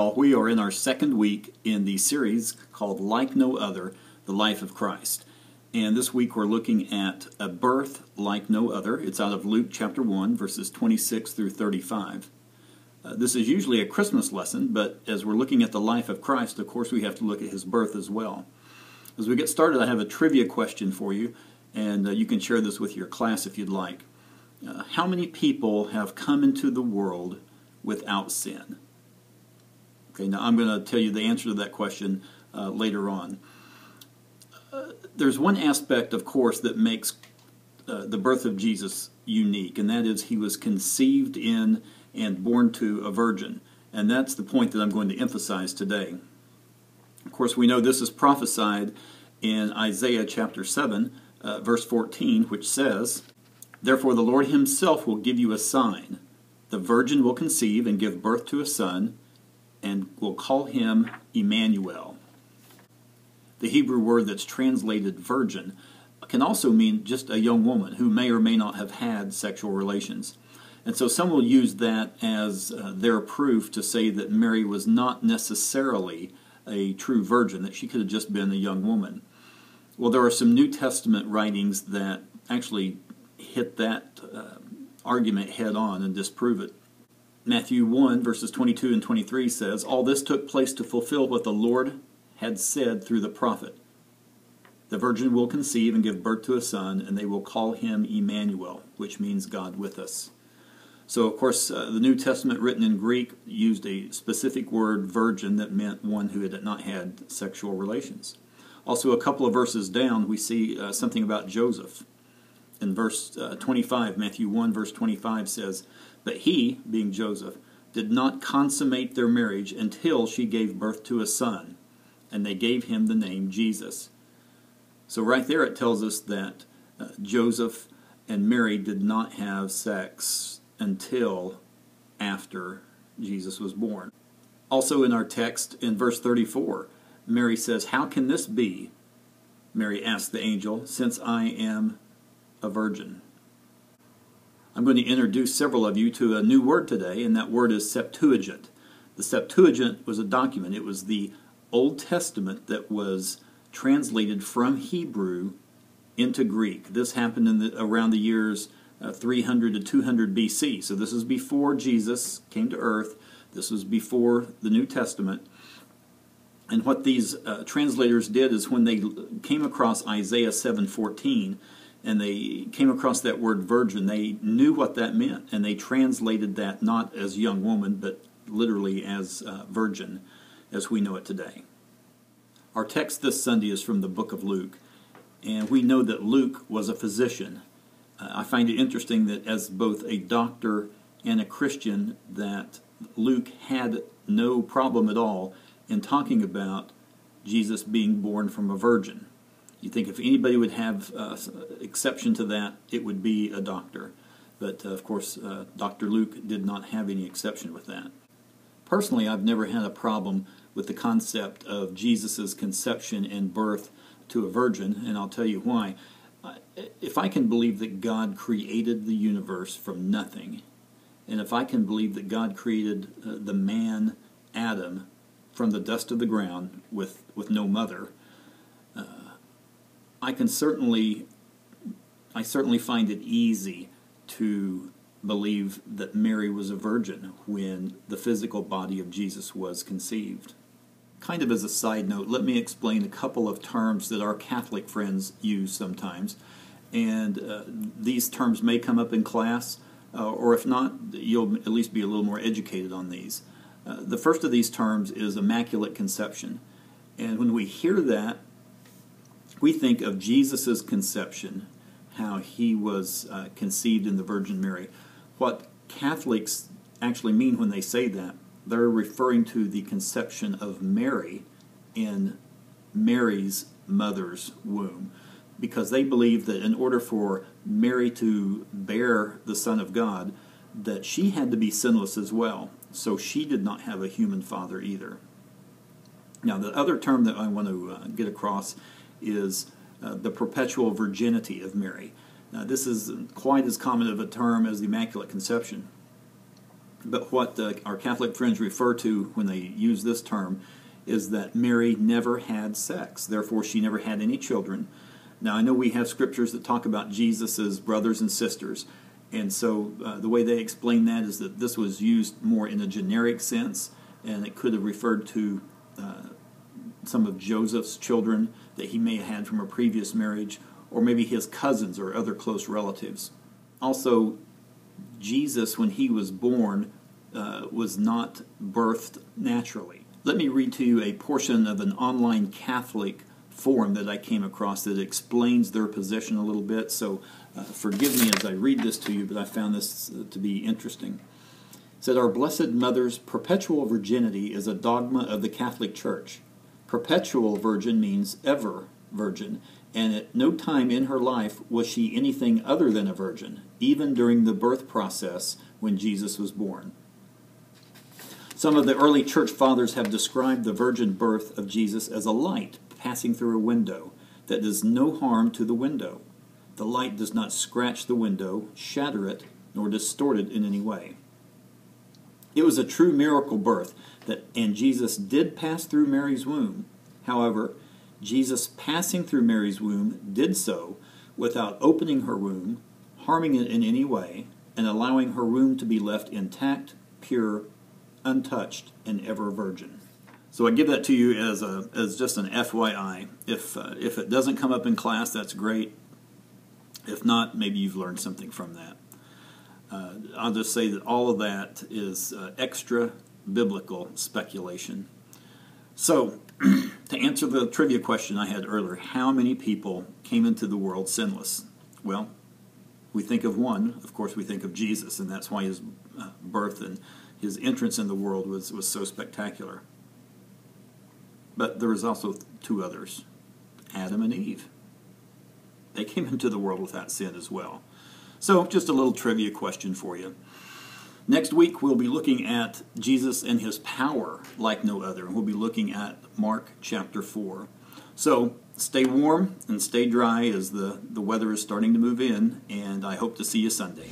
Well, we are in our second week in the series called Like No Other, the Life of Christ. And this week we're looking at a birth like no other. It's out of Luke chapter 1, verses 26 through 35. This is usually a Christmas lesson, but as we're looking at the life of Christ, of course we have to look at his birth as well. As we get started, I have a trivia question for you, and you can share this with your class if you'd like. How many people have come into the world without sin? Okay, now I'm going to tell you the answer to that question later on. There's one aspect, of course, that makes the birth of Jesus unique, and that is he was conceived in and born to a virgin. And that's the point that I'm going to emphasize today. Of course, we know this is prophesied in Isaiah chapter 7, verse 14, which says, "Therefore the Lord himself will give you a sign. The virgin will conceive and give birth to a son, and will call him Emmanuel." The Hebrew word that's translated virgin can also mean just a young woman who may or may not have had sexual relations. And so some will use that as their proof to say that Mary was not necessarily a true virgin, that she could have just been a young woman. Well, there are some New Testament writings that actually hit that argument head on and disprove it. Matthew 1, verses 22 and 23 says, "All this took place to fulfill what the Lord had said through the prophet. The virgin will conceive and give birth to a son, and they will call him Emmanuel," which means God with us. So, of course, the New Testament written in Greek used a specific word, virgin, that meant one who had not had sexual relations. Also, a couple of verses down, we see something about Joseph. In verse 25, Matthew 1, verse 25 says, "But he," being Joseph, "did not consummate their marriage until she gave birth to a son, and they gave him the name Jesus." So right there it tells us that Joseph and Mary did not have sex until after Jesus was born. Also in our text, in verse 34, Mary says, "How can this be?" Mary asked the angel, "since I am a virgin." I'm going to introduce several of you to a new word today, and that word is Septuagint. The Septuagint was a document. It was the Old Testament that was translated from Hebrew into Greek. This happened around the years 300 to 200 BC. So this is before Jesus came to earth. This was before the New Testament. And what these translators did is when they came across Isaiah 7:14, and they came across that word virgin, they knew what that meant, and they translated that not as young woman, but literally as virgin, as we know it today. Our text this Sunday is from the book of Luke, and we know that Luke was a physician. I find it interesting that as both a doctor and a Christian, that Luke had no problem at all in talking about Jesus being born from a virgin. You think if anybody would have exception to that, it would be a doctor. But of course, Dr. Luke did not have any exception with that. Personally, I've never had a problem with the concept of Jesus' conception and birth to a virgin, and I'll tell you why. If I can believe that God created the universe from nothing, and if I can believe that God created the man Adam from the dust of the ground with no mother, I certainly find it easy to believe that Mary was a virgin when the physical body of Jesus was conceived. Kind of as a side note, let me explain a couple of terms that our Catholic friends use sometimes. And these terms may come up in class, or if not, you'll at least be a little more educated on these. The first of these terms is Immaculate Conception. And when we hear that, we think of Jesus' conception, how he was conceived in the Virgin Mary. What Catholics actually mean when they say that, they're referring to the conception of Mary in Mary's mother's womb, because they believe that in order for Mary to bear the Son of God, that she had to be sinless as well. So she did not have a human father either. Now, the other term that I want to get across is the perpetual virginity of Mary. Now, this isn't quite as common of a term as the Immaculate Conception. But what our Catholic friends refer to when they use this term is that Mary never had sex. Therefore, she never had any children. Now, I know we have scriptures that talk about Jesus' brothers and sisters, and so the way they explain that is that this was used more in a generic sense, and it could have referred to some of Joseph's children that he may have had from a previous marriage, or maybe his cousins or other close relatives. Also, Jesus, when he was born, was not birthed naturally. Let me read to you a portion of an online Catholic forum that I came across that explains their position a little bit, so forgive me as I read this to you, but I found this to be interesting. It said, "Our Blessed Mother's perpetual virginity is a dogma of the Catholic Church. Perpetual virgin means ever virgin, and at no time in her life was she anything other than a virgin, even during the birth process when Jesus was born. Some of the early church fathers have described the virgin birth of Jesus as a light passing through a window that does no harm to the window. The light does not scratch the window, shatter it, nor distort it in any way. It was a true miracle birth, and Jesus did pass through Mary's womb. However, Jesus passing through Mary's womb did so without opening her womb, harming it in any way, and allowing her womb to be left intact, pure, untouched, and ever virgin." So I give that to you as just an FYI. If it doesn't come up in class, that's great. If not, maybe you've learned something from that. I'll just say that all of that is extra biblical speculation. So, to answer the trivia question I had earlier, how many people came into the world sinless? Well, we think of one. Of course, we think of Jesus, and that's why his birth and his entrance in the world was so spectacular. But there was also two others, Adam and Eve. They came into the world without sin as well. So, just a little trivia question for you. Next week, we'll be looking at Jesus and his power like no other. And we'll be looking at Mark chapter 4. So, stay warm and stay dry as the weather is starting to move in, and I hope to see you Sunday.